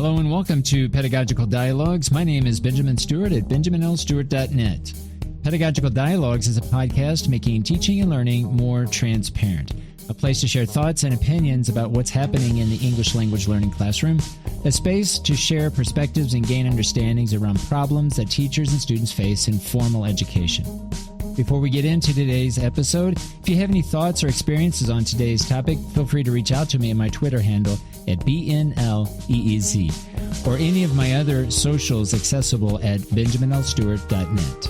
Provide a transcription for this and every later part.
Hello and welcome to Pedagogical Dialogues. My name is Benjamin Stewart at benjaminlstewart.net. Pedagogical Dialogues is a podcast making teaching and learning more transparent. A place to share thoughts and opinions about what's happening in the English language learning classroom. A space to share perspectives and gain understandings around problems that teachers and students face in formal education. Before we get into today's episode, if you have any thoughts or experiences on today's topic, feel free to reach out to me at my Twitter handle at BNLEEZ or any of my other socials accessible at benjaminlstewart.net.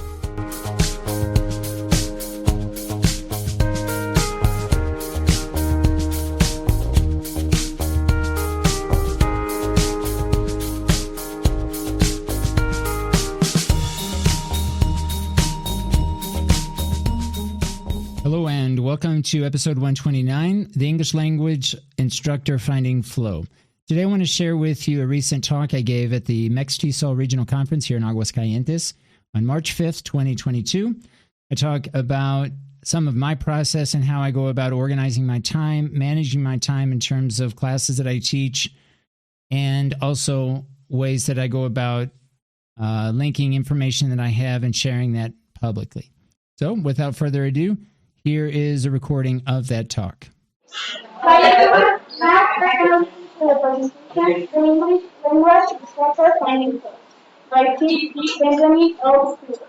Hello and welcome to episode 129, the English Language Instructor Finding Flow. Today I want to share with you a recent talk I gave at the MEX-TESOL Regional Conference here in Aguascalientes on March 5th, 2022. I talk about some of my process and how I go about organizing my time, managing my time in terms of classes that I teach, and also ways that I go about linking information that I have and sharing that publicly. So without further ado, here is a recording of that talk. Hi everyone, welcome to the presentation in English Language Instructor Finding Flow by Benjamin L. Stewart.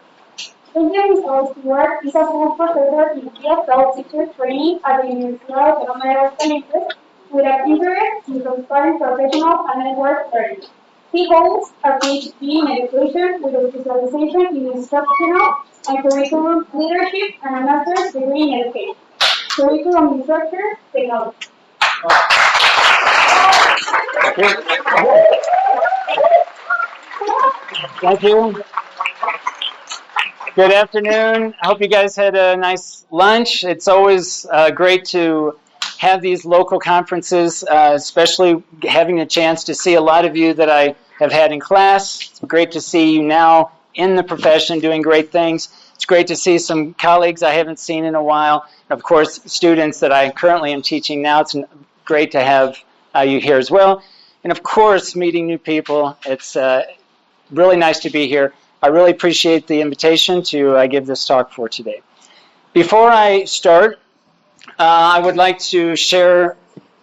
Benjamin L. Stewart is a full professor in ESL teacher training at the Universidad Autónoma de Aguascalientes with an interest in transparent professional and network learning. He holds a PhD in education with a specialization in instructional and curriculum leadership and a master's degree in education. Curriculum Instructor Technology. Thank you. Good afternoon. I hope you guys had a nice lunch. It's always great to have these local conferences, especially having a chance to see a lot of you that I have had in class. It's great to see you now in the profession doing great things. It's great to see some colleagues I haven't seen in a while. Of course, students that I currently am teaching now. It's great to have you here as well. And of course, meeting new people. It's really nice to be here. I really appreciate the invitation to give this talk for today. Before I start, I would like to share,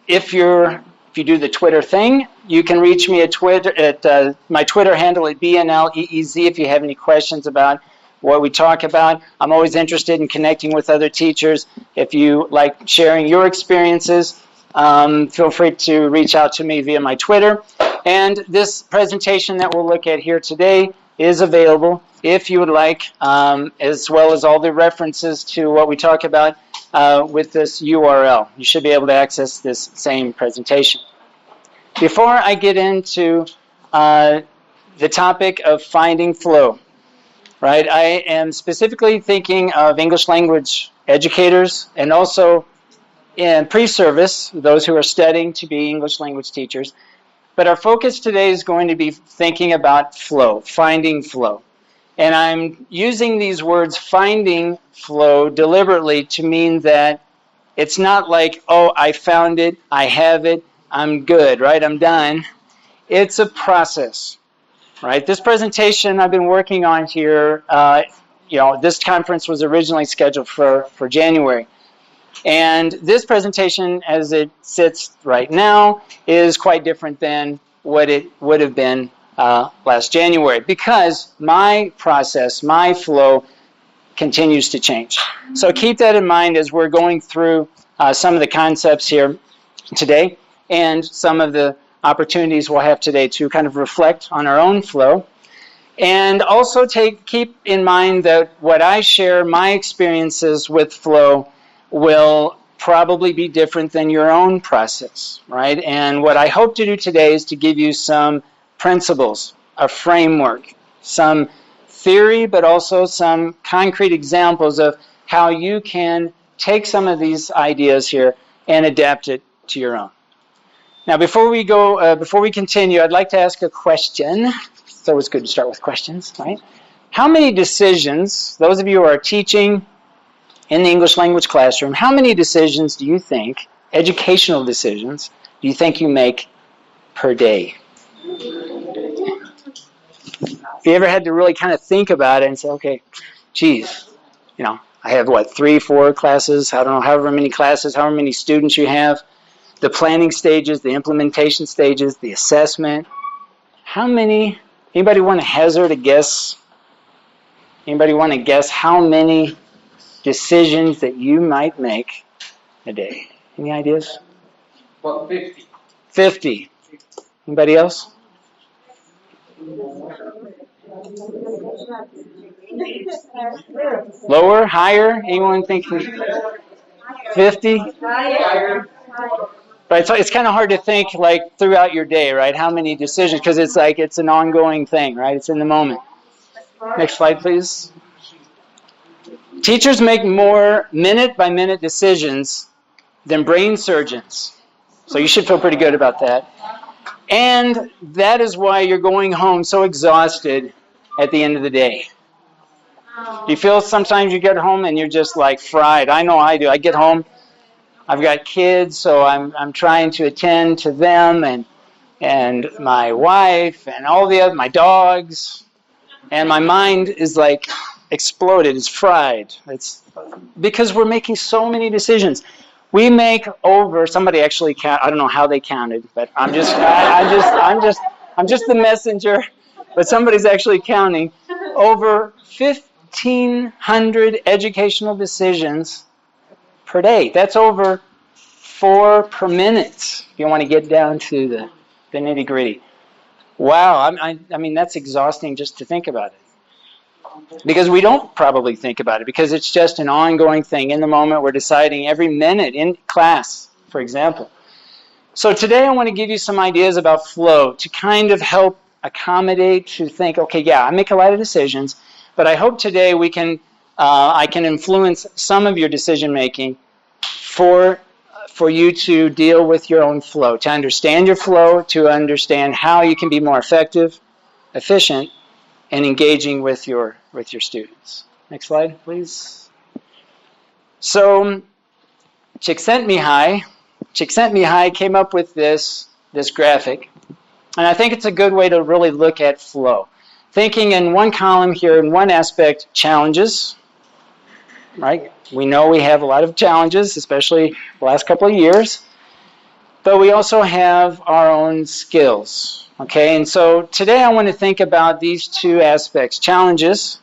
if you do the Twitter thing, you can reach me at Twitter at my Twitter handle at BNLEEZ if you have any questions about what we talk about. I'm always interested in connecting with other teachers. If you like sharing your experiences, feel free to reach out to me via my Twitter. And this presentation that we'll look at here today is available if you would like, as well as all the references to what we talk about with this URL. You should be able to access this same presentation. Before I get into the topic of finding flow, right, I am specifically thinking of English language educators and also in pre-service, those who are studying to be English language teachers. But our focus today is going to be thinking about flow, finding flow. And I'm using these words, finding flow, deliberately to mean that it's not like, oh, I found it, I have it, I'm good, right? I'm done. It's a process, right? This presentation I've been working on here, this conference was originally scheduled for January. And this presentation, as it sits right now, is quite different than what it would have been last January, because my process, my flow, continues to change. So keep that in mind as we're going through some of the concepts here today and some of the opportunities we'll have today to kind of reflect on our own flow. And also keep in mind that what I share, my experiences with flow, will probably be different than your own process, right? And what I hope to do today is to give you some principles, a framework, some theory, but also some concrete examples of how you can take some of these ideas here and adapt it to your own. Now, before we continue, I'd like to ask a question. It's always good to start with questions, right? How many decisions, those of you who are teaching in the English language classroom, how many decisions do you think, educational decisions, do you think you make per day? If you ever had to really kind of think about it and say, okay, geez, I have 3, 4 classes, I don't know, however many classes, however many students you have, the planning stages, the implementation stages, the assessment. Anybody want to hazard a guess? Anybody want to guess how many decisions that you might make a day? Any ideas? Well, 50. 50. Anybody else? Lower? Higher? Anyone think 50? Right, so it's kind of hard to think throughout your day, right? How many decisions? Because it's an ongoing thing, right? It's in the moment. Next slide, please. Teachers make more minute-by-minute decisions than brain surgeons. So you should feel pretty good about that. And that is why you're going home so exhausted at the end of the day. Do you feel sometimes you get home and you're just fried? I know I do. I get home, I've got kids, so I'm trying to attend to them and my wife and all the other, my dogs, and my mind is exploded. It's fried. It's because we're making so many decisions. We make over. Somebody actually count. I don't know how they counted, but I'm just the messenger. But somebody's actually counting over 1,500 educational decisions per day. That's over 4 per minute. If you want to get down to the nitty gritty. Wow. I mean that's exhausting just to think about it. Because we don't probably think about it, because it's just an ongoing thing. In the moment, we're deciding every minute in class, for example. So today I want to give you some ideas about flow to kind of help accommodate, to think, okay, yeah, I make a lot of decisions, but I hope today I can influence some of your decision making for you to deal with your own flow, to understand your flow, to understand how you can be more effective, efficient, and engaging with your students. Next slide, please. So Csikszentmihalyi came up with this graphic, and I think it's a good way to really look at flow. Thinking in one column here, in one aspect, challenges, right? We know we have a lot of challenges, especially the last couple of years, but we also have our own skills. Okay, and so today I want to think about these two aspects, challenges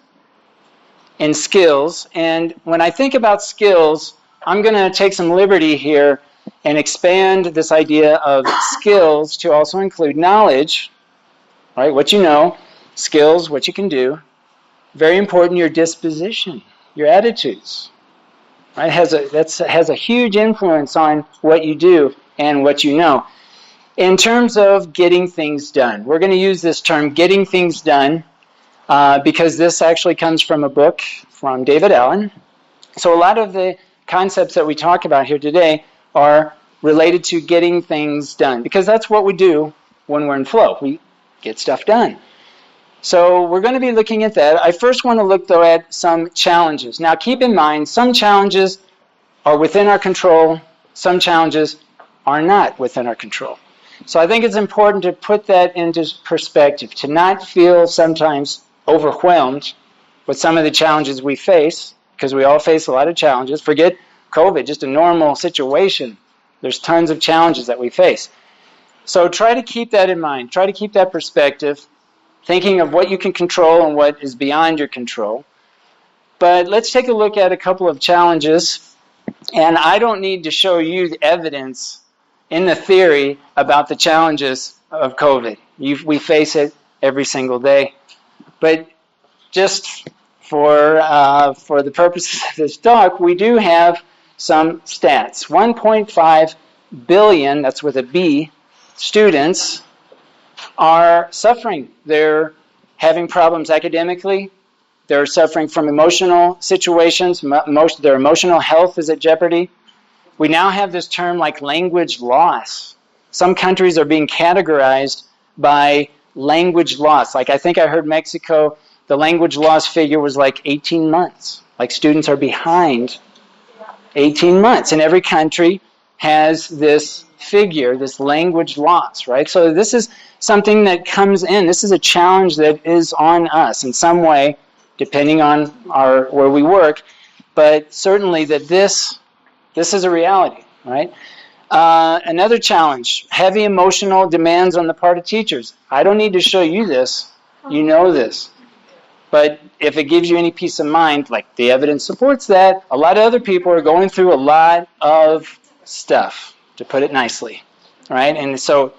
and skills. And when I think about skills, I'm going to take some liberty here and expand this idea of skills to also include knowledge, right? What you know, skills, what you can do. Very important, your disposition, your attitudes, right? Has a huge influence on what you do and what you know. In terms of getting things done, we're going to use this term, getting things done, because this actually comes from a book from David Allen. So a lot of the concepts that we talk about here today are related to getting things done, because that's what we do when we're in flow. We get stuff done. So we're going to be looking at that. I first want to look, though, at some challenges. Now, keep in mind, some challenges are within our control. Some challenges are not within our control. So I think it's important to put that into perspective, to not feel sometimes overwhelmed with some of the challenges we face, because we all face a lot of challenges. Forget COVID, just a normal situation. There's tons of challenges that we face. So try to keep that in mind. Try to keep that perspective, thinking of what you can control and what is beyond your control. But let's take a look at a couple of challenges. And I don't need to show you the evidence in the theory about the challenges of COVID. We face it every single day. But just for the purposes of this talk, we do have some stats. 1.5 billion, that's with a B, students are suffering. They're having problems academically. They're suffering from emotional situations. Their emotional health is at jeopardy. We now have this term like language loss. Some countries are being categorized by language loss. Like I think I heard Mexico, the language loss figure was like 18 months. Like students are behind 18 months. And every country has this figure this language loss, right? So this is something that comes in. This is a challenge that is on us in some way, depending on where we work, but certainly that this is a reality, right? Another challenge, heavy emotional demands on the part of teachers. I don't need to show you this. You know this. But if it gives you any peace of mind, like the evidence supports that, a lot of other people are going through a lot of stuff, to put it nicely, right? And so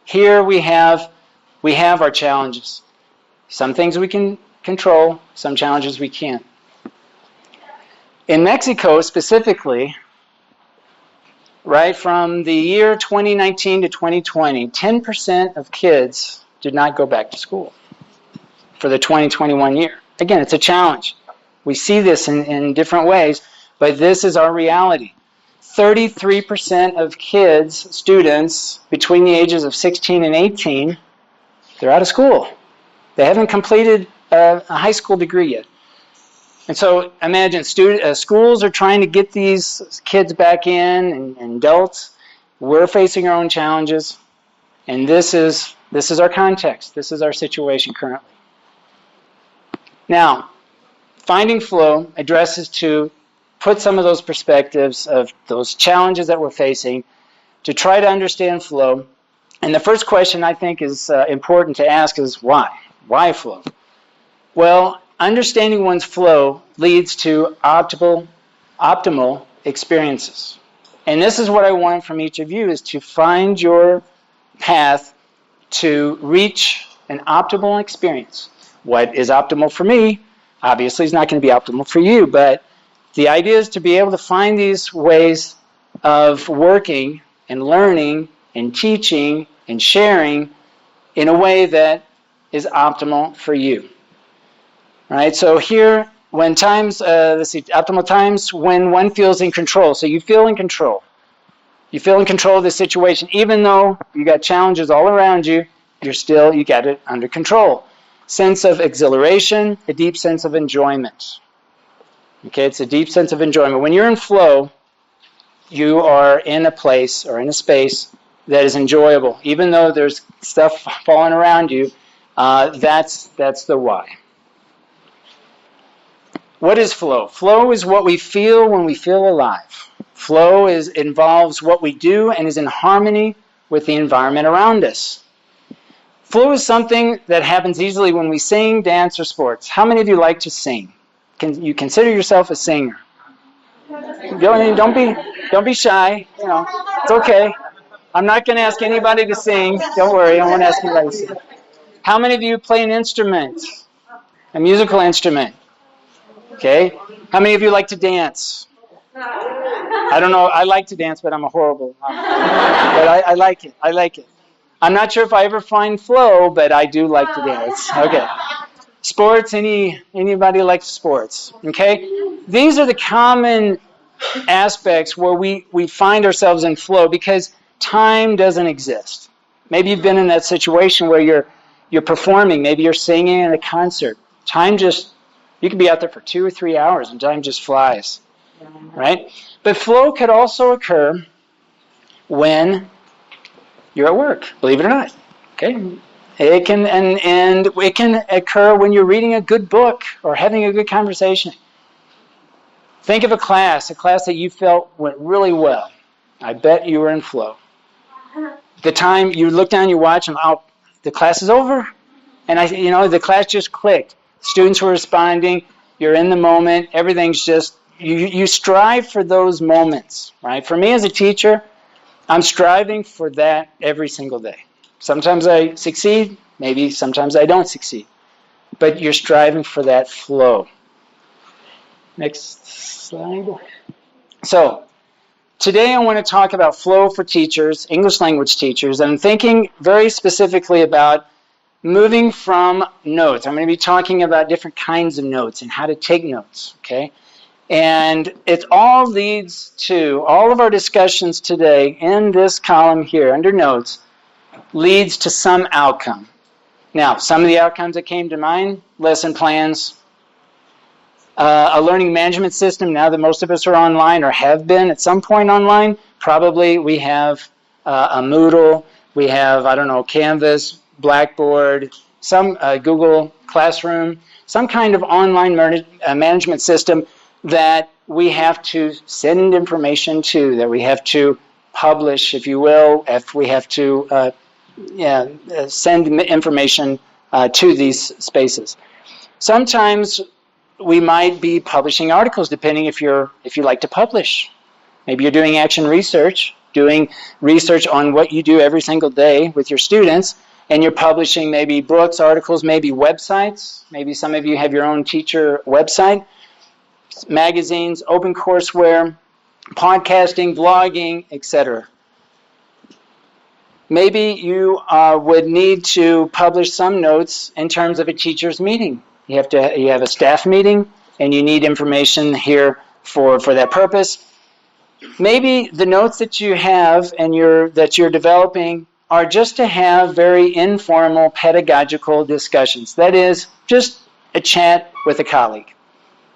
here we have our challenges. Some things we can control, some challenges we can't. In Mexico specifically, right, from the year 2019 to 2020, 10% of kids did not go back to school for the 2021 year. Again, it's a challenge. We see this in different ways, but this is our reality. 33% of kids, students, between the ages of 16 and 18, they're out of school. They haven't completed a high school degree yet. And so imagine schools are trying to get these kids back in, and adults. We're facing our own challenges, and this is our context. This is our situation currently. Now, finding flow addresses to put some of those perspectives of those challenges that we're facing to try to understand flow. And the first question I think is important to ask is why? Why flow? Well, understanding one's flow leads to optimal experiences. And this is what I want from each of you, is to find your path to reach an optimal experience. What is optimal for me, obviously, is not going to be optimal for you, but the idea is to be able to find these ways of working and learning and teaching and sharing in a way that is optimal for you. Right? So here, when times, optimal times when one feels in control. So you feel in control. You feel in control of the situation. Even though you got challenges all around you, you got it under control. Sense of exhilaration, a deep sense of enjoyment. Okay, it's a deep sense of enjoyment. When you're in flow, you are in a place or in a space that is enjoyable. Even though there's stuff falling around you, that's the why. What is flow? Flow is what we feel when we feel alive. Flow involves what we do and is in harmony with the environment around us. Flow is something that happens easily when we sing, dance, or sports. How many of you like to sing? Can you consider yourself a singer? Don't be shy. You know, it's okay. I'm not going to ask anybody to sing. Don't worry, I won't ask anybody to sing. How many of you play an instrument? A musical instrument? Okay. How many of you like to dance? I don't know. I like to dance, but I'm a horrible. But I like it. I like it. I'm not sure if I ever find flow, but I do like to dance. Okay. Sports, anybody likes sports? Okay? These are the common aspects where we find ourselves in flow because time doesn't exist. Maybe you've been in that situation where you're performing, maybe you're singing in a concert. You could be out there for 2 or 3 hours and time just flies. Right? But flow could also occur when you're at work, believe it or not. Okay? It can and it can occur when you're reading a good book or having a good conversation. Think of a class that you felt went really well. I bet you were in flow. The time you look down your watch and the class is over, and the class just clicked. Students were responding. You're in the moment. Everything's just you strive for those moments, right? For me as a teacher, I'm striving for that every single day. Sometimes I succeed, maybe sometimes I don't succeed. But you're striving for that flow. Next slide. So, today I want to talk about flow for teachers, English language teachers, and I'm thinking very specifically about moving from notes. I'm going to be talking about different kinds of notes and how to take notes, okay? And it all leads to, all of our discussions today in this column here under notes leads to some outcome. Now, some of the outcomes that came to mind, lesson plans, a learning management system. Now that most of us are online or have been at some point online, probably we have a Moodle. We have, I don't know, Canvas, Blackboard, some Google Classroom, some kind of online management system that we have to send information to, that we have to publish, if you will, if we have to send information to these spaces. Sometimes we might be publishing articles, depending if you like to publish. Maybe you're doing action research, doing research on what you do every single day with your students, and you're publishing maybe books, articles, maybe websites. Maybe some of you have your own teacher website, magazines, open courseware, podcasting, vlogging, etc. Maybe you would need to publish some notes in terms of a teacher's meeting. You have a staff meeting, and you need information here for that purpose. Maybe the notes that you have and that you're developing are just to have very informal pedagogical discussions. That is, just a chat with a colleague,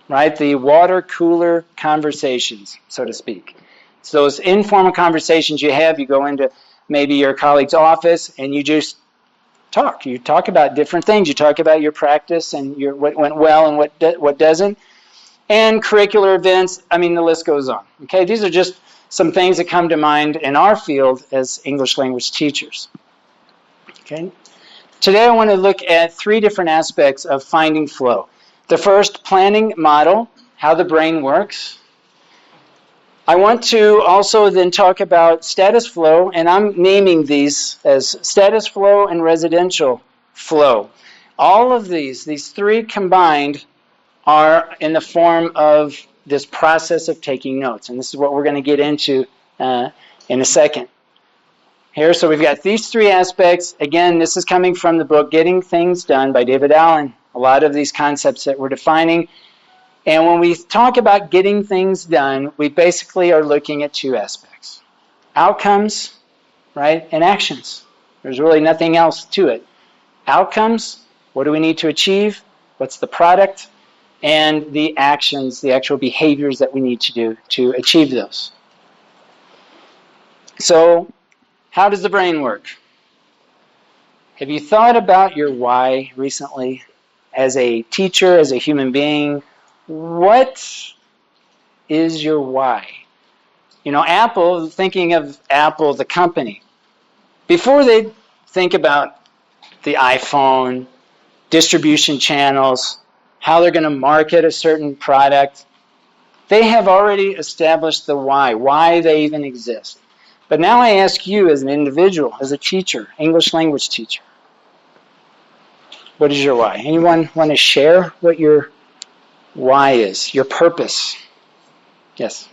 right? The water cooler conversations, so to speak. It's those informal conversations you have. You go into maybe your colleague's office and you just talk. You talk about different things. You talk about your practice and what went well and what doesn't. And curricular events, I mean, the list goes on. Okay, these are just some things that come to mind in our field as English language teachers. Okay, today I want to look at 3 different aspects of finding flow. The first, planning model, how the brain works. I want to also then talk about status flow, and I'm naming these as status flow and residential flow. All of these 3 combined, are in the form of this process of taking notes. And this is what we're going to get into in a second. Here, so we've got these 3 aspects. Again, this is coming from the book Getting Things Done by David Allen. A lot of these concepts that we're defining. And when we talk about getting things done, we basically are looking at 2 aspects. Outcomes, right, and actions. There's really nothing else to it. Outcomes, what do we need to achieve? What's the product? And the actions, the actual behaviors that we need to do to achieve those. So, how does the brain work? Have you thought about your why recently? As a teacher, as a human being, what is your why? You know, Apple, thinking of Apple, the company, before they think about the iPhone, distribution channels, how they're going to market a certain product, they have already established the why they even exist. But now I ask you as an individual, as a teacher, English language teacher, what is your why? Anyone want to share what your why is, your purpose? Yes?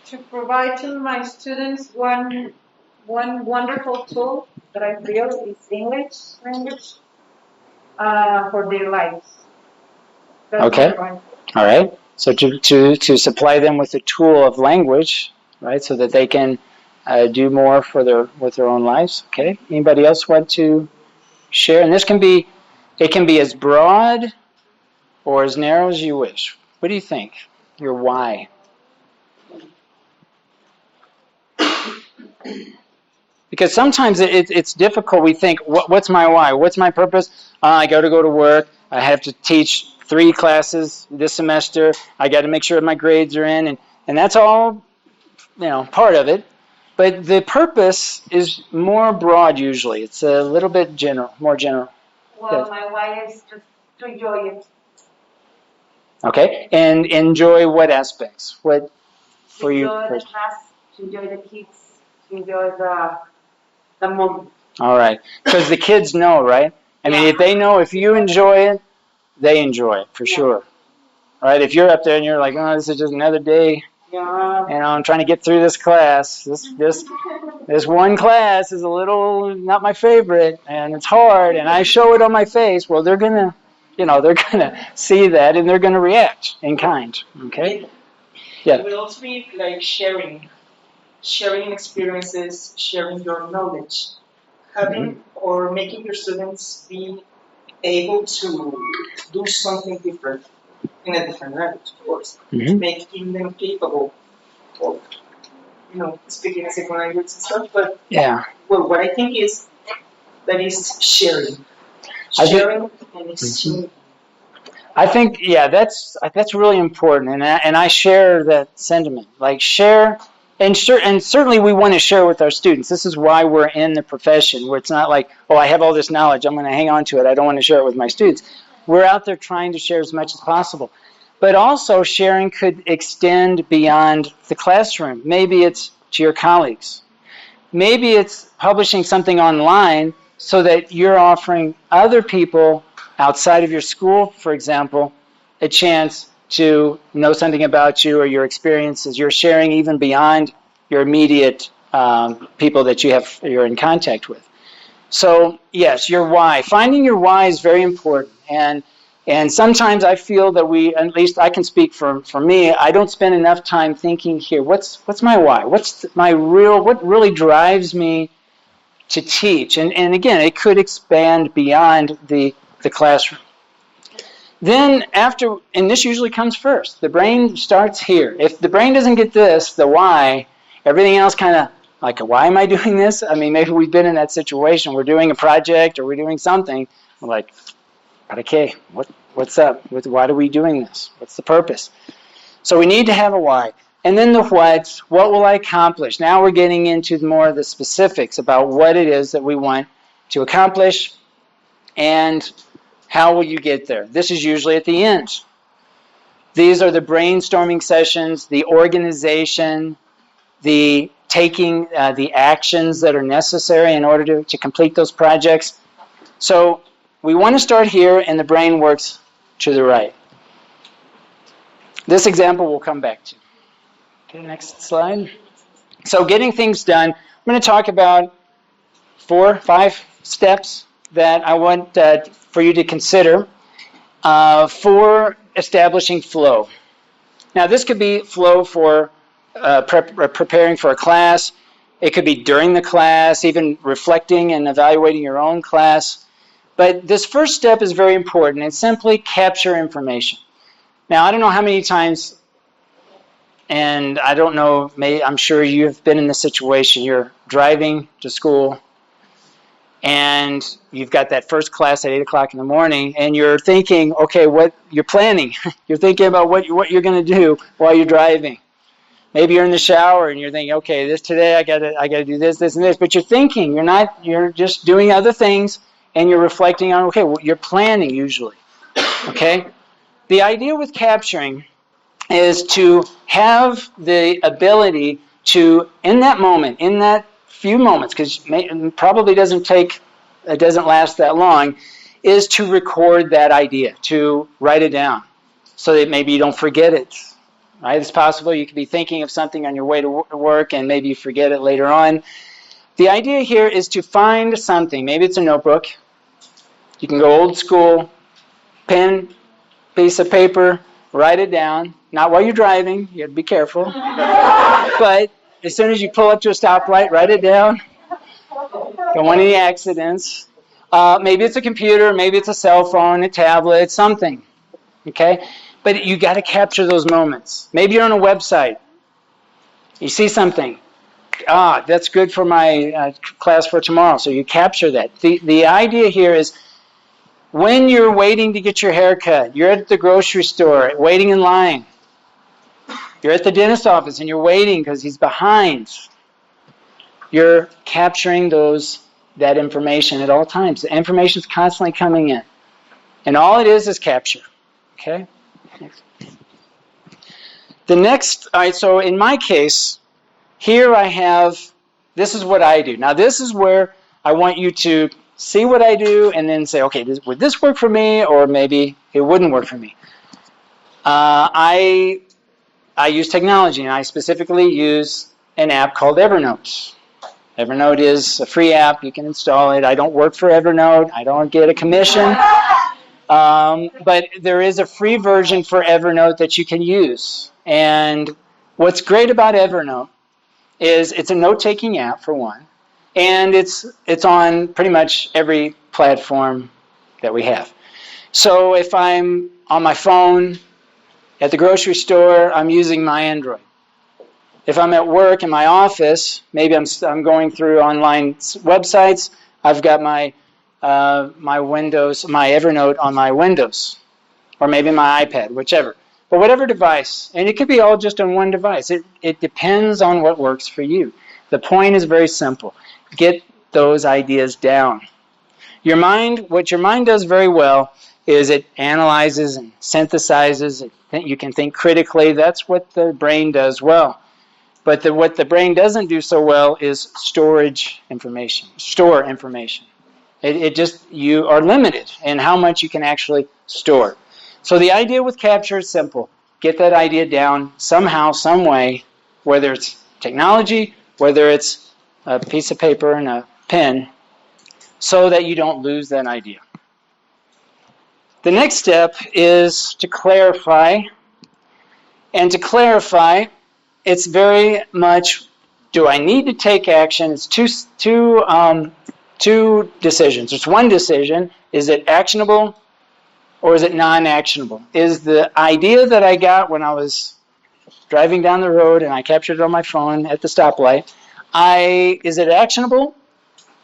To provide to my students one wonderful tool that I feel is English language for their lives. That's okay. All right. So to supply them with a tool of language, right, so that they can do more with their own lives. Okay. Anybody else want to share? And it can be as broad or as narrow as you wish. What do you think? Your why? Because sometimes it's difficult. We think, what's my why? What's my purpose? I got to go to work. I have to teach 3 classes this semester. I got to make sure my grades are in, and that's all, part of it. But the purpose is more broad usually. It's a little bit more general. Well, yes. My why is just to enjoy it. Okay, and enjoy what aspects? What for you? Enjoy the class, to enjoy the kids, to enjoy the moment. All right, because the kids know, right? I mean, if they know, if you enjoy it, they enjoy it for sure. All right, if you're up there and you're like, oh, this is just another day. Yeah. I'm trying to get through this class. This one class is a little not my favorite, and it's hard, and I show it on my face. Well, they're gonna see that, and they're gonna react in kind. Okay. Yeah. It will also be like sharing experiences, sharing your knowledge, having or making your students be able to do something different in a different language, of course, making them capable of speaking a second language and stuff. But Yeah. well, what I think is that is sharing, and exchanging. I think, yeah, that's really important, and I share that sentiment. Like share, and certainly we want to share with our students. This is why we're in the profession, where it's not like, oh, I have all this knowledge, I'm going to hang on to it. I don't want to share it with my students. We're out there trying to share as much as possible, but also sharing could extend beyond the classroom. Maybe it's to your colleagues. Maybe it's publishing something online so that you're offering other people outside of your school, for example, a chance to know something about you or your experiences. You're sharing even beyond your immediate people that you're in contact with. So yes, your why. Finding your why is very important, and sometimes I feel that at least I can speak for me, I don't spend enough time thinking here, what's my why? What really drives me to teach? And again, it could expand beyond the classroom. Then and this usually comes first, the brain starts here. If the brain doesn't get this, the why, everything else kind of like, why am I doing this? I mean, maybe we've been in that situation. We're doing a project or we're doing something. We're like, okay, what's up? Why are we doing this? What's the purpose? So we need to have a why. And then the what will I accomplish? Now we're getting into more of the specifics about what it is that we want to accomplish and how will you get there. This is usually at the end. These are the brainstorming sessions, the organization, the taking the actions that are necessary in order to complete those projects. So we want to start here, and the brain works to the right. This example we'll come back to. Okay, next slide. So getting things done, I'm going to talk about 4 or 5 steps that I want for you to consider for establishing flow. Now this could be flow for preparing for a class. It could be during the class, even reflecting and evaluating your own class. But this first step is very important. It's simply capture information. Now, I don't know how many times, and I don't know, I'm sure you've been in this situation. You're driving to school, and you've got that first class at 8 o'clock in the morning, and you're thinking, okay, what you're planning. You're thinking about what you're going to do while you're driving. Maybe you're in the shower and you're thinking, okay, today I got to do this, and this. But you're thinking. You're just doing other things, and you're reflecting on. Okay, you're planning usually. Okay, the idea with capturing is to have the ability to, in that moment, in that few moments, because it probably doesn't last that long, is to record that idea, to write it down, so that maybe you don't forget it. Right? It's possible you could be thinking of something on your way to work and maybe you forget it later on. The idea here is to find something. Maybe it's a notebook. You can go old school, pen, piece of paper, write it down. Not while you're driving. You have to be careful. But as soon as you pull up to a stoplight, write it down. Don't want any accidents. Maybe it's a computer. Maybe it's a cell phone, a tablet, something. Okay? But you got to capture those moments. Maybe you're on a website. You see something. That's good for my class for tomorrow. So you capture that. The idea here is when you're waiting to get your hair cut, you're at the grocery store waiting in line. You're at the dentist's office and you're waiting because he's behind. You're capturing that information at all times. The information is constantly coming in. And all it is capture. Okay? So in my case, here I have, this is what I do. Now this is where I want you to see what I do and then say, okay, would this work for me, or maybe it wouldn't work for me. I use technology, and I specifically use an app called Evernote. Evernote is a free app. You can install it. I don't work for Evernote. I don't get a commission. But there is a free version for Evernote that you can use. And what's great about Evernote is it's a note-taking app, for one, and it's on pretty much every platform that we have. So if I'm on my phone at the grocery store, I'm using my Android. If I'm at work in my office, maybe I'm going through online websites. I've got my Windows, my Evernote on my Windows, or maybe my iPad, whichever. But whatever device, and it could be all just on one device. It depends on what works for you. The point is very simple. Get those ideas down. What your mind does very well is it analyzes and synthesizes. You can think critically. That's what the brain does well. But what the brain doesn't do so well is store information. You are limited in how much you can actually store. So the idea with capture is simple. Get that idea down somehow, some way, whether it's technology, whether it's a piece of paper and a pen, so that you don't lose that idea. The next step is to clarify. And to clarify, it's very much, do I need to take action? It's two decisions. It's one decision. Is it actionable or is it non-actionable? Is the idea that I got when I was driving down the road and I captured it on my phone at the stoplight, is it actionable?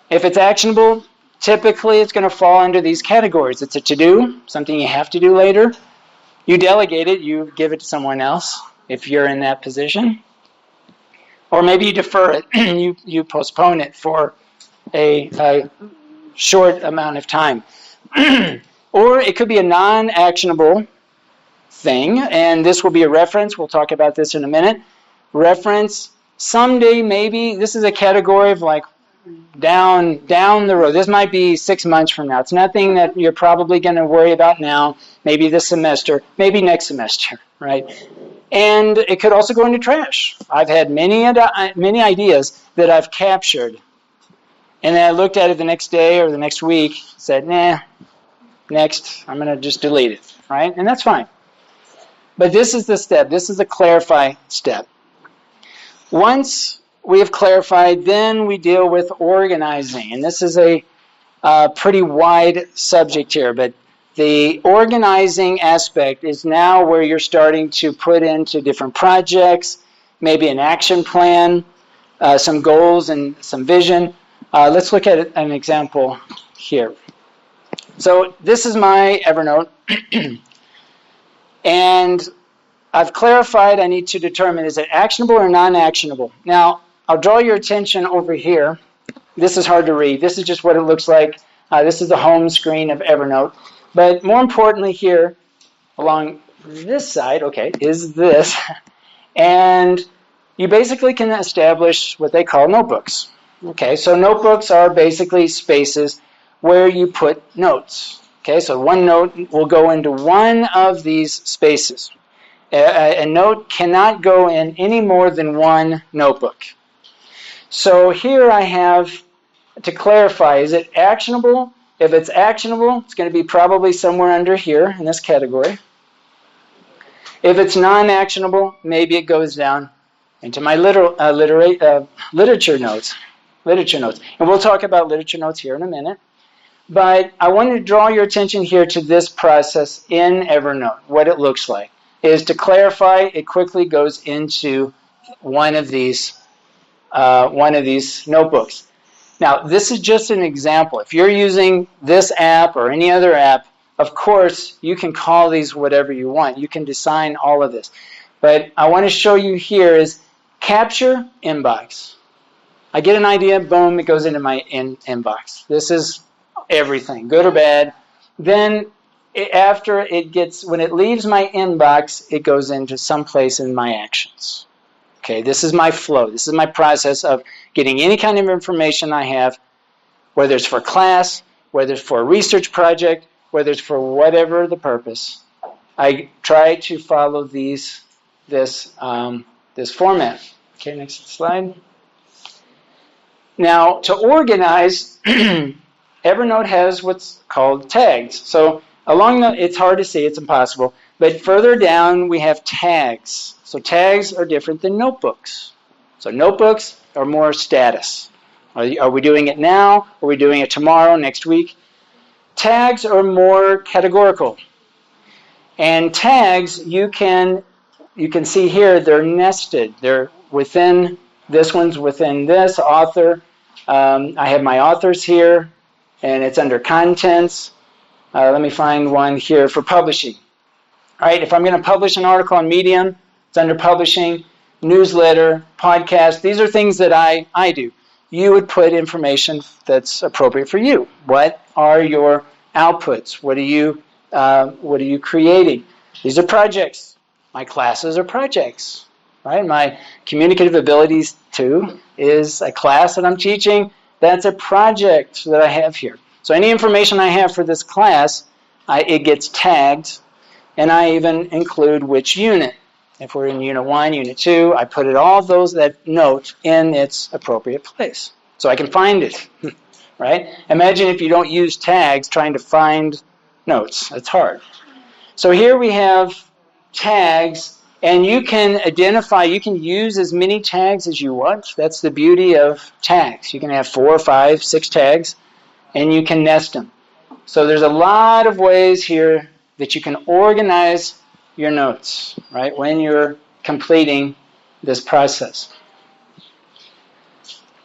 If it's actionable, typically it's going to fall under these categories. It's a to-do, something you have to do later. You delegate it, you give it to someone else if you're in that position. Or maybe you defer it, you postpone it for a short amount of time. Or it could be a non-actionable thing, and this will be a reference. We'll talk about this in a minute. Reference, someday maybe, this is a category of like down the road. This might be 6 months from now. It's nothing that you're probably going to worry about now, maybe this semester, maybe next semester, right? And it could also go into trash. I've had many ideas that I've captured, and then I looked at it the next day or the next week, said, nah, next, I'm going to just delete it, right? And that's fine. But this is the step. This is the clarify step. Once we have clarified, then we deal with organizing. And this is a pretty wide subject here, but the organizing aspect is now where you're starting to put into different projects, maybe an action plan, some goals and some vision. Let's look at an example here. So this is my Evernote, and I've clarified I need to determine, is it actionable or non-actionable? Now, I'll draw your attention over here. This is hard to read. This is just what it looks like. This is the home screen of Evernote. But more importantly here, along this side, is this. And you basically can establish what they call notebooks. Okay, so notebooks are basically spaces where you put notes. Okay, so one note will go into one of these spaces. A note cannot go in any more than one notebook. So here I have to clarify, is it actionable? If it's actionable, it's going to be probably somewhere under here in this category. If it's non-actionable, maybe it goes down into my literature notes. And we'll talk about literature notes here in a minute. But I want to draw your attention here to this process in Evernote, what it looks like. Is to clarify, it quickly goes into one of these notebooks. Now, this is just an example. If you're using this app or any other app, of course, you can call these whatever you want. You can design all of this. But I want to show you here is capture inbox. I get an idea, boom, it goes into my inbox. This is everything, good or bad. Then when it leaves my inbox, it goes into someplace in my actions. Okay, this is my flow. This is my process of getting any kind of information I have, whether it's for class, whether it's for a research project, whether it's for whatever the purpose. I try to follow this format. Okay, next slide. Now, to organize, Evernote has what's called tags. So it's hard to see, it's impossible. But further down, we have tags. So tags are different than notebooks. So notebooks are more status. Are we doing it now? Are we doing it tomorrow, next week? Tags are more categorical. And tags, you can see here, they're nested. They're within, this one's within this author. I have my authors here, and it's under contents. Let me find one here for publishing. All right, if I'm going to publish an article on Medium, it's under publishing, newsletter, podcast. These are things that I do. You would put information that's appropriate for you. What are your outputs? What are you creating? These are projects. My classes are projects, right? My communicative abilities 2 is a class that I'm teaching. That's a project that I have here. So any information I have for this class, it gets tagged, and I even include which unit. If we're in Unit 1, Unit 2, I put that note in its appropriate place so I can find it, right? Imagine if you don't use tags trying to find notes. It's hard. So here we have tags, and you can identify, you can use as many tags as you want. That's the beauty of tags. You can have 4, 5, 6 tags, and you can nest them. So there's a lot of ways here that you can organize your notes, right, when you're completing this process.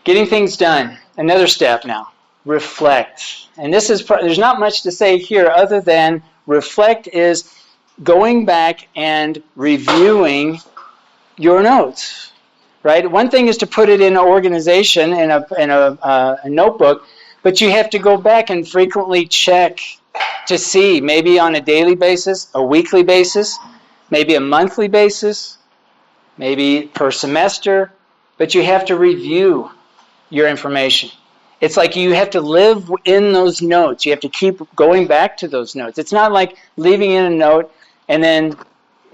Getting things done. Another step now. Reflect. And this is, there's not much to say here other than reflect is going back and reviewing your notes, right? One thing is to put it in an organization, in a notebook, but you have to go back and frequently check to see, maybe on a daily basis, a weekly basis, maybe a monthly basis, maybe per semester, but you have to review your information. It's like you have to live in those notes. You have to keep going back to those notes. It's not like leaving in a note and then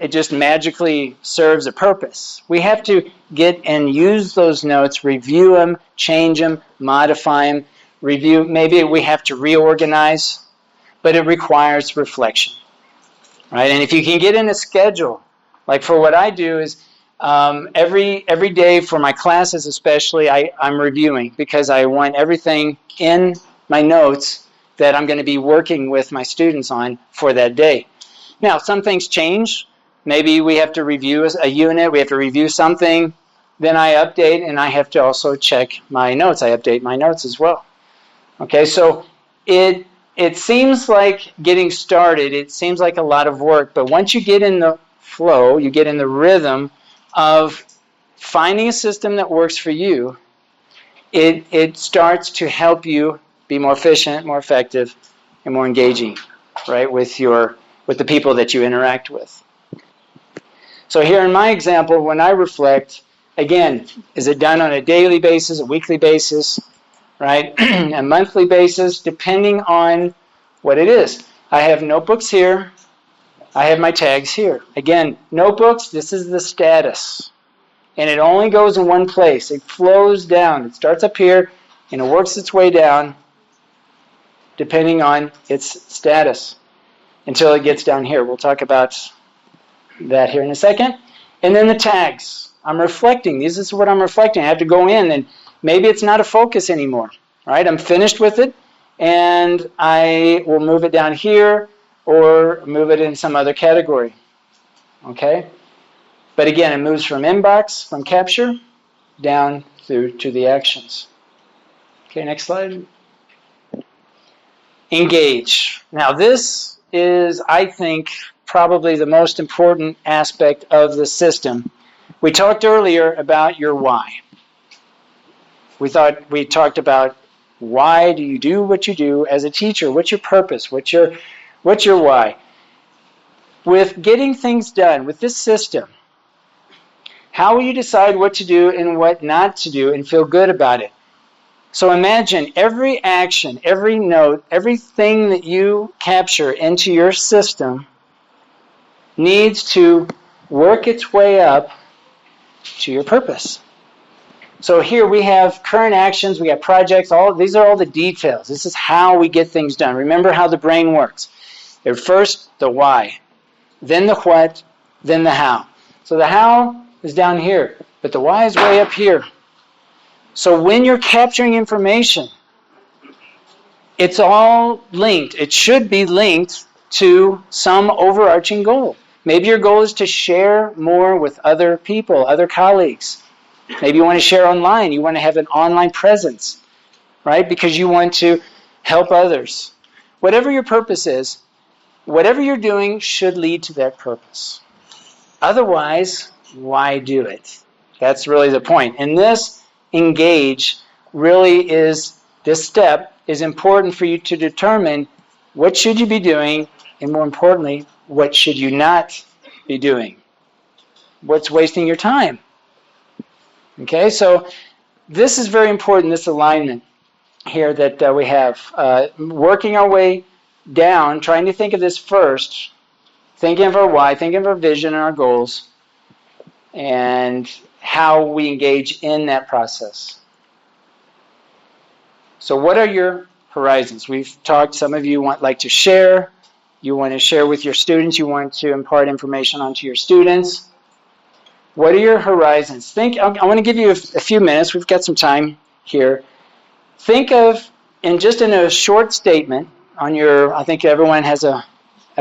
it just magically serves a purpose. We have to get and use those notes, review them, change them, modify them, review. Maybe we have to reorganize, but it requires reflection, right? And if you can get in a schedule, like for what I do is every day for my classes especially, I'm reviewing because I want everything in my notes that I'm going to be working with my students on for that day. Now, some things change. Maybe we have to review a unit, we have to review something, then I update, and I have to also check my notes. I update my notes as well. Okay, so it seems like getting started, it seems like a lot of work, but once you get in the flow, you get in the rhythm of finding a system that works for you, it starts to help you be more efficient, more effective, and more engaging, right, with the people that you interact with. So here in my example, when I reflect, again, is it done on a daily basis, a weekly basis, right, a monthly basis, depending on what it is. I have notebooks here. I have my tags here. Again, notebooks, this is the status. And it only goes in one place. It flows down. It starts up here, and it works its way down, depending on its status, until it gets down here. We'll talk about that here in a second. And then the tags. I'm reflecting. This is what I'm reflecting. I have to go in, and maybe it's not a focus anymore. Right? I'm finished with it, and I will move it down here or move it in some other category. Okay? But again, it moves from inbox, from capture, down through to the actions. Okay, next slide. Engage. Now this is, I think, probably the most important aspect of the system. We talked earlier about your why. We talked about why do you do what you do as a teacher? What's your purpose? What's your why? With getting things done, with this system, how will you decide what to do and what not to do and feel good about it? So imagine every action, every note, everything that you capture into your system needs to work its way up to your purpose. So here we have current actions, we have projects, these are all the details. This is how we get things done. Remember how the brain works. First, the why, then the what, then the how. So the how is down here, but the why is way up here. So when you're capturing information, it's all linked. It should be linked to some overarching goal. Maybe your goal is to share more with other people, other colleagues. Maybe you want to share online. You want to have an online presence, right? Because you want to help others. Whatever your purpose is, whatever you're doing should lead to that purpose. Otherwise, why do it? That's really the point. And this engage really is, this step is important for you to determine what should you be doing, and more importantly, what should you not be doing? What's wasting your time? Okay, so this is very important, this alignment here that we have. Working our way down, trying to think of this first, thinking of our why, thinking of our vision and our goals, and how we engage in that process. So what are your horizons? We've talked, some of you like to share. You want to share with your students. You want to impart information onto your students. What are your horizons? I want to give you a few minutes. We've got some time here. Think of, in a short statement on your, I think everyone has a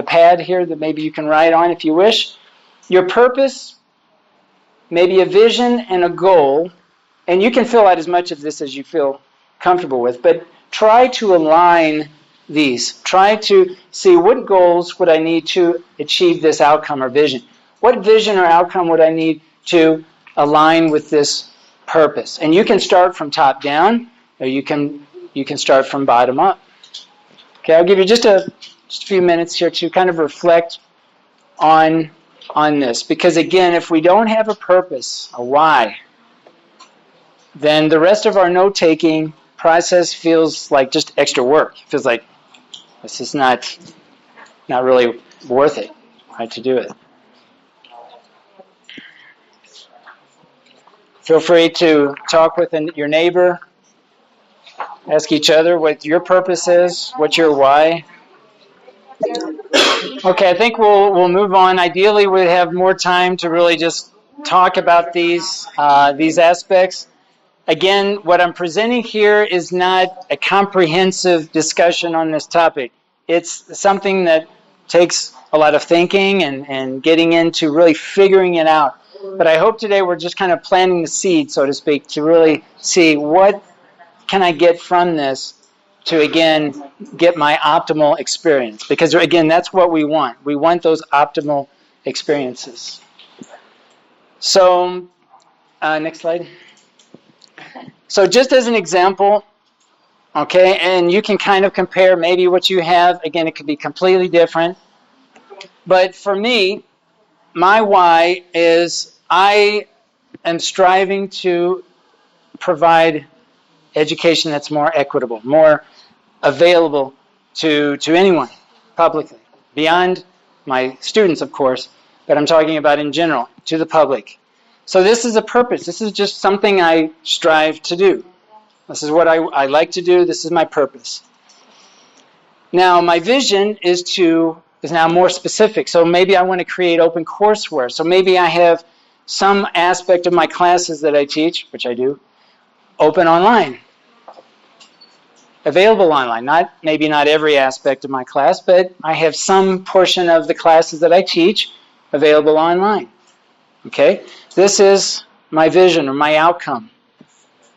pad here that maybe you can write on if you wish. Your purpose, maybe a vision and a goal, and you can fill out as much of this as you feel comfortable with, but try to align these. Try to see what goals would I need to achieve this outcome or vision. What vision or outcome would I need to align with this purpose? And you can start from top down, or you can start from bottom up. Okay, I'll give you just a few minutes here to kind of reflect on this. Because again, if we don't have a purpose, a why, then the rest of our note-taking process feels like just extra work. It feels like this is not really worth it, right, to do it. Feel free to talk with your neighbor. Ask each other what your purpose is, what's your why. Okay, I think we'll move on. Ideally, we'd have more time to really just talk about these aspects. Again, what I'm presenting here is not a comprehensive discussion on this topic. It's something that takes a lot of thinking and getting into really figuring it out. But I hope today we're just kind of planting the seed, so to speak, to really see what can I get from this to, again, get my optimal experience. Because, again, that's what we want. We want those optimal experiences. So, next slide. So just as an example, okay, and you can kind of compare maybe what you have. Again, it could be completely different. But for me, my why is I am striving to provide education that's more equitable, more available to anyone publicly, beyond my students, of course, but I'm talking about in general, to the public. So this is a purpose. This is just something I strive to do. This is what I like to do. This is my purpose. Now, my vision is now more specific. So maybe I want to create open courseware. So maybe I have some aspect of my classes that I teach, which I do, open online. Available online. Maybe not every aspect of my class, but I have some portion of the classes that I teach available online. Okay? This is my vision or my outcome.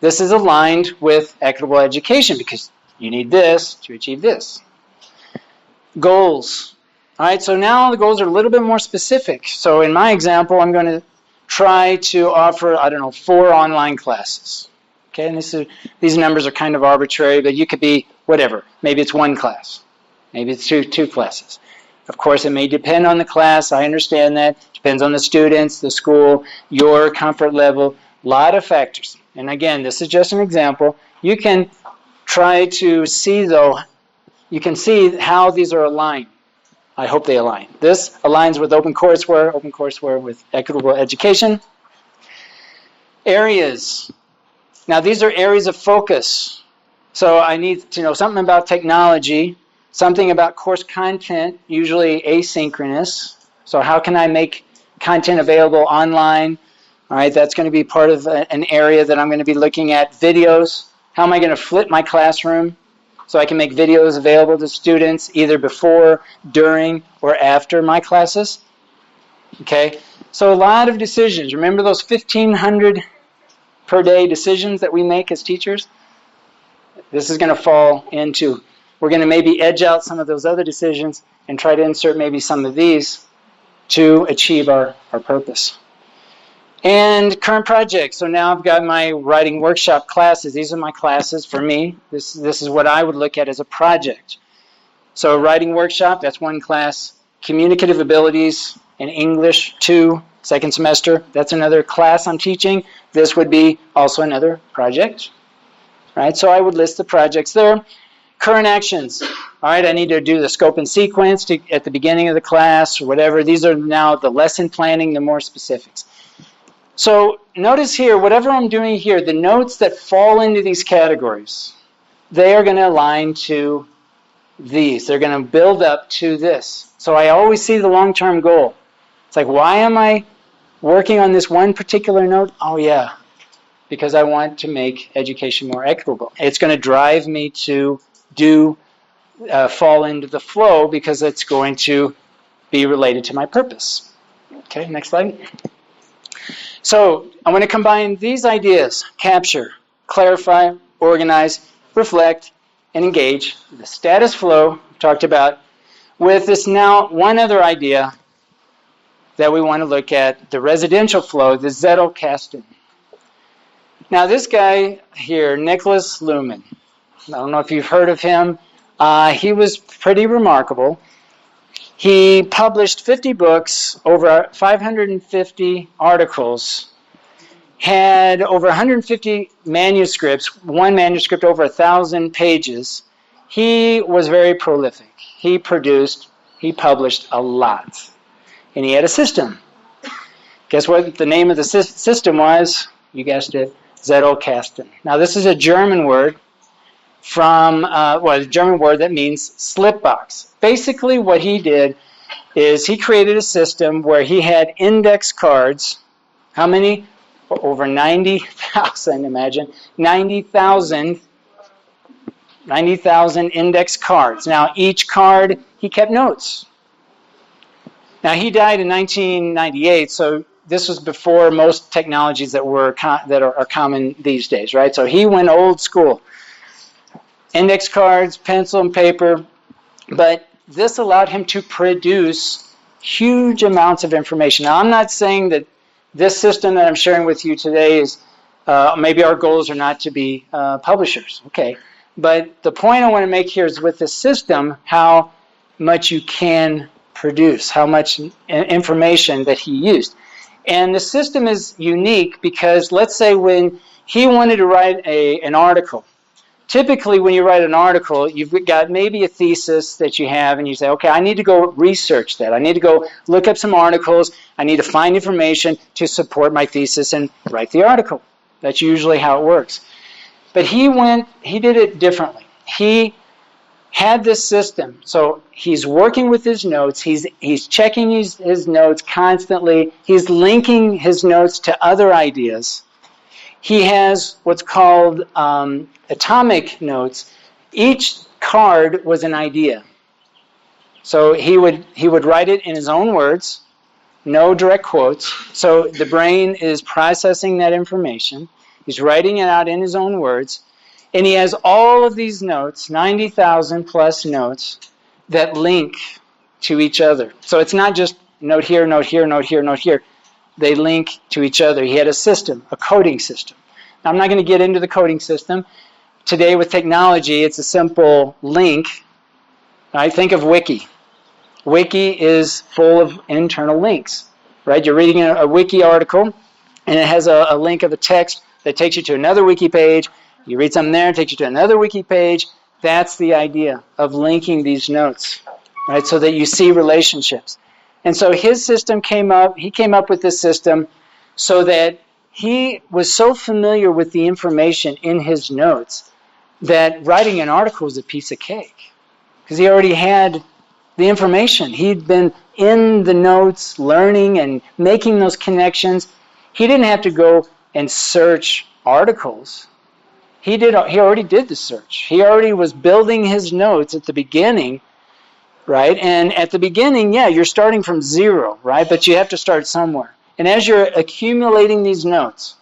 This is aligned with equitable education because you need this to achieve this. Goals. All right, so now the goals are a little bit more specific. So in my example, I'm going to try to offer, 4 online classes. Okay, and these numbers are kind of arbitrary, but you could be whatever. Maybe it's 1 class. Maybe it's two classes. Of course, it may depend on the class. I understand that. Depends on the students, the school, your comfort level, a lot of factors. And again, this is just an example. You can try to see, though, you can see how these are aligned. I hope they align. This aligns with open courseware with equitable education. Areas. Now, these are areas of focus. So I need to know something about technology, something about course content, usually asynchronous. So how can I make content available online? All right, that's going to be part of an area that I'm going to be looking at. Videos. How am I going to flip my classroom so I can make videos available to students either before, during, or after my classes? Okay, so a lot of decisions. Remember those 1,500 per day decisions that we make as teachers, this is going to fall into, we're going to maybe edge out some of those other decisions and try to insert maybe some of these to achieve our purpose. And current projects. So now I've got my writing workshop classes. These are my classes for me. This is what I would look at as a project. So writing workshop, that's one class. Communicative abilities in English, 2, second semester. That's another class I'm teaching. This would be also another project. Right? So I would list the projects there. Current actions. All right, I need to do the scope and sequence at the beginning of the class or whatever. These are now the lesson planning, the more specifics. So notice here, whatever I'm doing here, the notes that fall into these categories, they are going to align to these. They're going to build up to this. So I always see the long-term goal. It's like, why am I working on this one particular note? Oh, yeah, because I want to make education more equitable. It's going to drive me to fall into the flow because it's going to be related to my purpose. Okay, next slide. So I want to combine these ideas: capture, clarify, organize, reflect, and engage. The status flow we talked about with this now one other idea that we want to look at, the residential flow, the Zettelkasten. Now this guy here, Nicholas Luhmann, I don't know if you've heard of him. He was pretty remarkable. He published 50 books, over 550 articles, had over 150 manuscripts, one manuscript over 1,000 pages. He was very prolific. He published a lot. And he had a system. Guess what the name of the system was? You guessed it, Zettelkasten. Now this is a German word a German word that means slip box. Basically what he did is he created a system where he had index cards. How many? Over 90,000, imagine. 90,000 index cards. Now each card, he kept notes. Now he died in 1998, so this was before most technologies that are common these days, right? So he went old school. Index cards, pencil and paper, but this allowed him to produce huge amounts of information. Now, I'm not saying that this system that I'm sharing with you today is, maybe our goals are not to be publishers, okay? But the point I want to make here is with this system, how much you can produce, how much information that he used. And the system is unique because let's say when he wanted to write an article, typically, when you write an article, you've got maybe a thesis that you have, and you say, okay, I need to go research that. I need to go look up some articles. I need to find information to support my thesis and write the article. That's usually how it works. But he did it differently. He had this system. So he's working with his notes. He's checking his notes constantly. He's linking his notes to other ideas. He has what's called atomic notes. Each card was an idea. So he would write it in his own words, no direct quotes. So the brain is processing that information. He's writing it out in his own words. And he has all of these notes, 90,000 plus notes, that link to each other. So it's not just note here, note here, note here, note here. They link to each other. He had a system, a coding system. Now, I'm not going to get into the coding system. Today with technology, it's a simple link. I think of Wiki. Wiki is full of internal links, right? You're reading a Wiki article, and it has a link of a text that takes you to another Wiki page. You read something there, it takes you to another Wiki page. That's the idea of linking these notes, right? So that you see relationships. And so his system he came up with this system so that he was so familiar with the information in his notes that writing an article was a piece of cake because he already had the information. He'd been in the notes, learning and making those connections. He didn't have to go and search articles. He already did the search. He already was building his notes at the beginning, right? And at the beginning, yeah, you're starting from zero, right? But you have to start somewhere. And as you're accumulating these notes,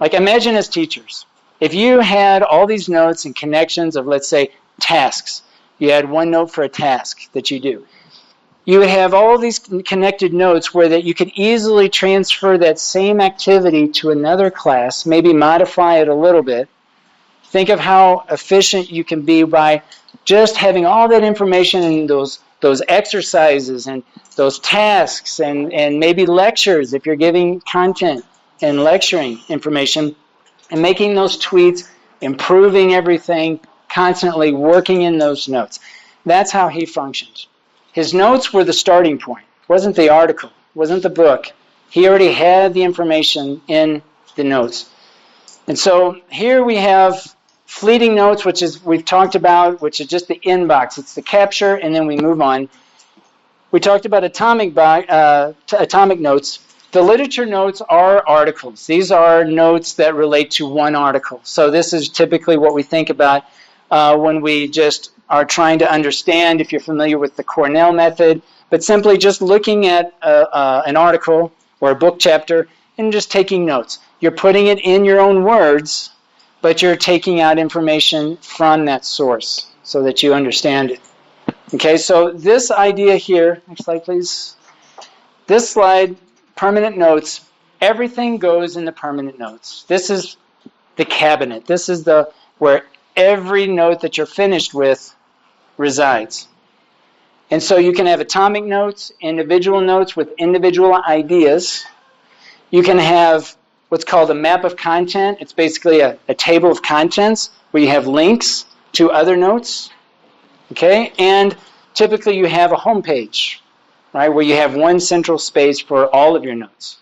Like imagine as teachers, if you had all these notes and connections of, let's say, tasks. You had one note for a task that you do. You would have all these connected notes where that you could easily transfer that same activity to another class, maybe modify it a little bit. Think of how efficient you can be by just having all that information in those exercises and those tasks and maybe lectures if you're giving content and lecturing information and making those tweets, improving everything, constantly working in those notes. That's how he functioned. His notes were the starting point. It wasn't the article, it wasn't the book. He already had the information in the notes. And so here we have fleeting notes, which is we've talked about, which is just the inbox. It's the capture, and then we move on. We talked about atomic notes. The literature notes are articles. These are notes that relate to one article. So this is typically what we think about when we just are trying to understand, if you're familiar with the Cornell method, but simply just looking at an article or a book chapter and just taking notes. You're putting it in your own words, but you're taking out information from that source so that you understand it. Okay, so this idea here, next slide please. This slide, permanent notes, everything goes in the permanent notes. This is the cabinet. This is where every note that you're finished with resides. And so you can have atomic notes, individual notes with individual ideas. You can have what's called a map of content. It's basically a table of contents where you have links to other notes. Okay, and typically you have a home page, right, where you have one central space for all of your notes.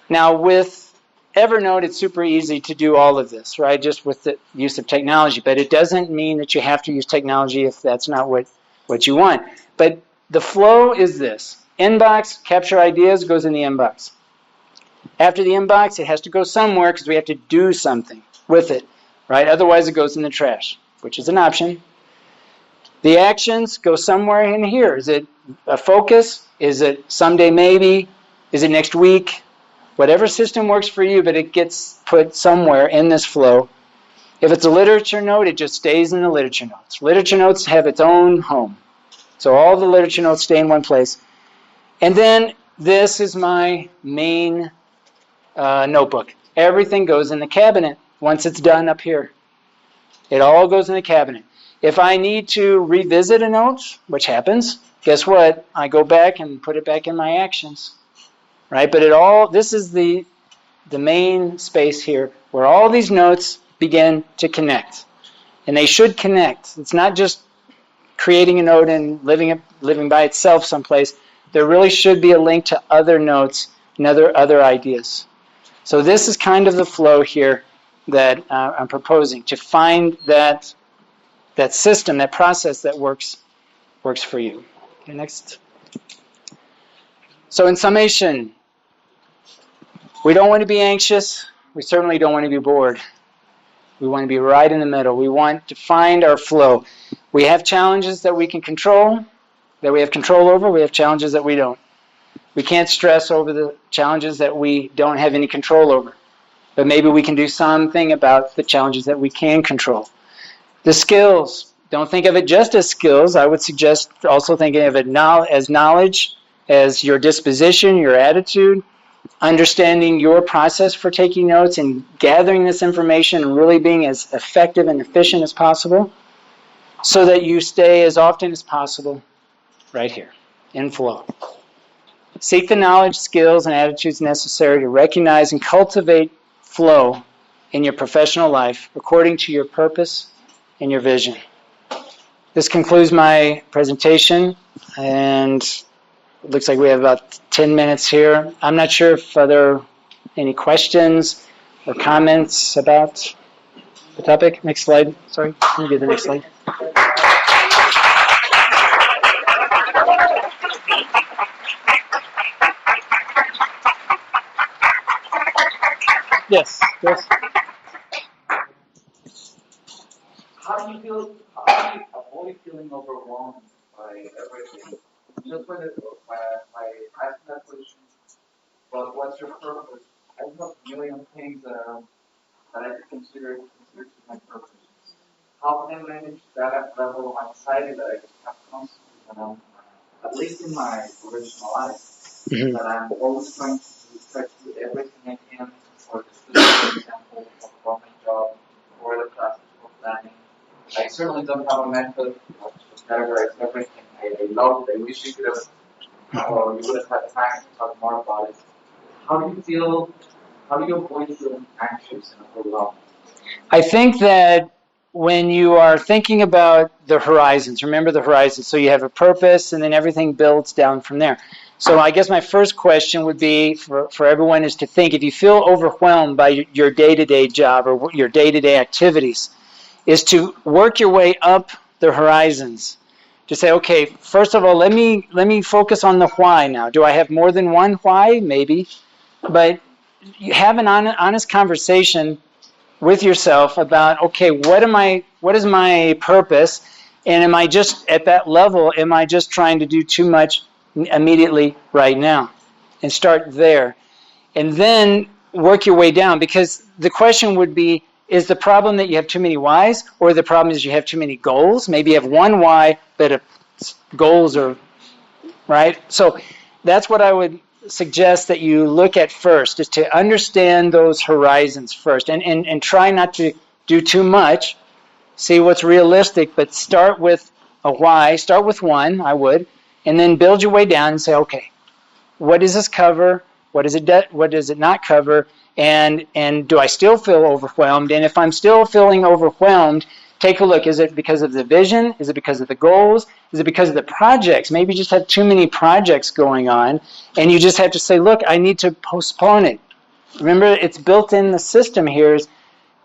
Now with Evernote, it's super easy to do all of this, right, just with the use of technology, but it doesn't mean that you have to use technology if that's not what you want. But the flow is this. Inbox, capture ideas, goes in the inbox. After the inbox, it has to go somewhere because we have to do something with it, right? Otherwise, it goes in the trash, which is an option. The actions go somewhere in here. Is it a focus? Is it someday maybe? Is it next week? Whatever system works for you, but it gets put somewhere in this flow. If it's a literature note, it just stays in the literature notes. Literature notes have its own home. So all the literature notes stay in one place. And then this is my main notebook. Everything goes in the cabinet once it's done up here. It all goes in the cabinet. If I need to revisit a note, which happens, guess what? I go back and put it back in my actions, right? But this is the main space here where all these notes begin to connect. And they should connect. It's not just creating a note and living by itself someplace. There really should be a link to other notes and other ideas. So this is kind of the flow here that I'm proposing, to find that system, that process that works for you. Okay, next. So in summation, we don't want to be anxious. We certainly don't want to be bored. We want to be right in the middle. We want to find our flow. We have challenges that we can control, that we have control over. We have challenges that we don't. We can't stress over the challenges that we don't have any control over. But maybe we can do something about the challenges that we can control. The skills, don't think of it just as skills. I would suggest also thinking of it as knowledge, as your disposition, your attitude, understanding your process for taking notes and gathering this information and really being as effective and efficient as possible so that you stay as often as possible right here in flow. Seek the knowledge, skills, and attitudes necessary to recognize and cultivate flow in your professional life according to your purpose and your vision. This concludes my presentation, and it looks like we have about 10 minutes here. I'm not sure if there are any questions or comments about the topic. Next slide. Sorry, can you get the next slide? Yes. How do you avoid feeling overwhelmed by everything? Just when I ask that question, but what's your purpose? I have a million things that I consider my purpose. How can I manage that level of anxiety that I have constantly when I'm, at least in my professional life, that I'm always trying to do everything I can for the students, for example, for the government job, for the classes, for planning. I certainly don't have a method to categorize everything. I love it. I wish you could have, or you would have had time to talk more about it. How do you feel? How do you avoid feeling anxious and overwhelmed? I think that when you are thinking about the horizons, remember the horizons. So you have a purpose, and then everything builds down from there. So I guess my first question would be for everyone is to think, if you feel overwhelmed by your day-to-day job or your day-to-day activities, is to work your way up the horizons. To say, okay, first of all, let me focus on the why now. Do I have more than one why? Maybe. But you have an honest conversation with yourself about, okay, what is my purpose, and am I just at that level, am I just trying to do too much immediately right now? And start there. And then work your way down, because the question would be, is the problem that you have too many whys, or the problem is you have too many goals? Maybe you have one why, but goals are, right? So that's what I would suggest that you look at first, is to understand those horizons first, and try not to do too much. See what's realistic, but start with a why. Start with one, I would, and then build your way down and say, okay, what does this cover? What does it not cover? And do I still feel overwhelmed? And if I'm still feeling overwhelmed, take a look. Is it because of the vision? Is it because of the goals? Is it because of the projects? Maybe you just have too many projects going on, and you just have to say, look, I need to postpone it. Remember, it's built in the system here. Is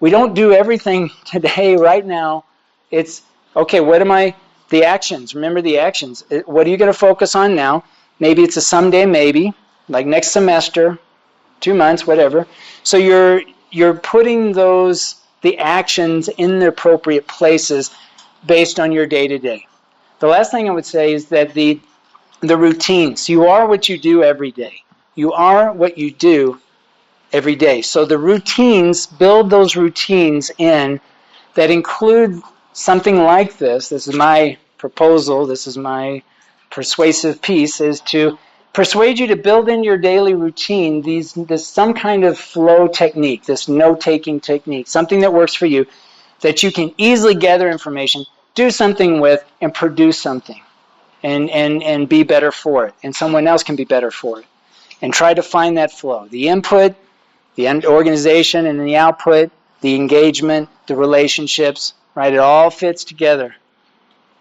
we don't do everything today, right now. It's, okay, the actions. Remember the actions. What are you going to focus on now? Maybe it's a someday maybe, like next semester, 2 months, whatever. So you're putting the actions in the appropriate places based on your day-to-day. The last thing I would say is that the routines. You are what you do every day. You are what you do every day. So the routines, build those routines in that include something like this. This is my proposal. This is my persuasive piece, is to persuade you to build in your daily routine this some kind of flow technique, this note-taking technique, something that works for you, that you can easily gather information, do something with, and produce something, and be better for it, and someone else can be better for it. And try to find that flow. The input, the organization, and the output, the engagement, the relationships, right? It all fits together.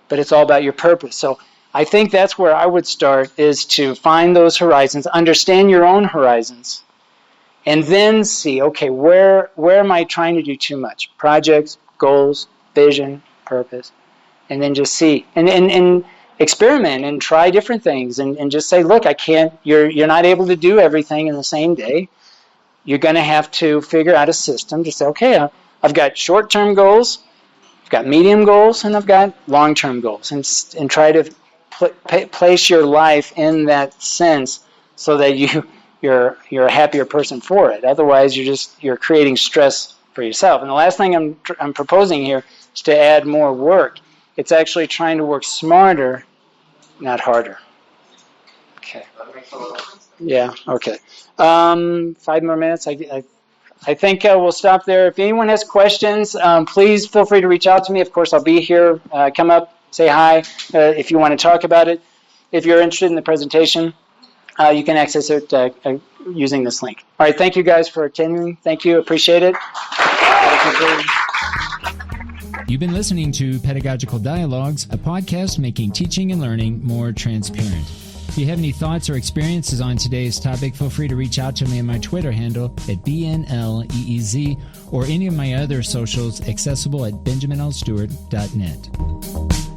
But it's all about your purpose. So I think that's where I would start, is to find those horizons, understand your own horizons, and then see, okay, where am I trying to do too much? Projects, goals, vision, purpose. And then just see. And experiment and try different things, and just say, look, I can't, you're not able to do everything in the same day. You're going to have to figure out a system to say, okay, I've got short-term goals, I've got medium goals, and I've got long-term goals, and try to place your life in that sense so that you're a happier person for it. Otherwise, you're creating stress for yourself. And the last thing I'm proposing here is to add more work. It's actually trying to work smarter, not harder. Okay. Yeah. Okay. 5 more minutes. I think we'll stop there. If anyone has questions, please feel free to reach out to me. Of course, I'll be here. Come up, say hi if you want to talk about it. If you're interested in the presentation, you can access it using this link. All right. Thank you guys for attending. Thank you. Appreciate it. You've been listening to Pedagogical Dialogues, a podcast making teaching and learning more transparent. If you have any thoughts or experiences on today's topic, feel free to reach out to me on my Twitter handle at BNLEEZ, or any of my other socials accessible at benjaminlstewart.net.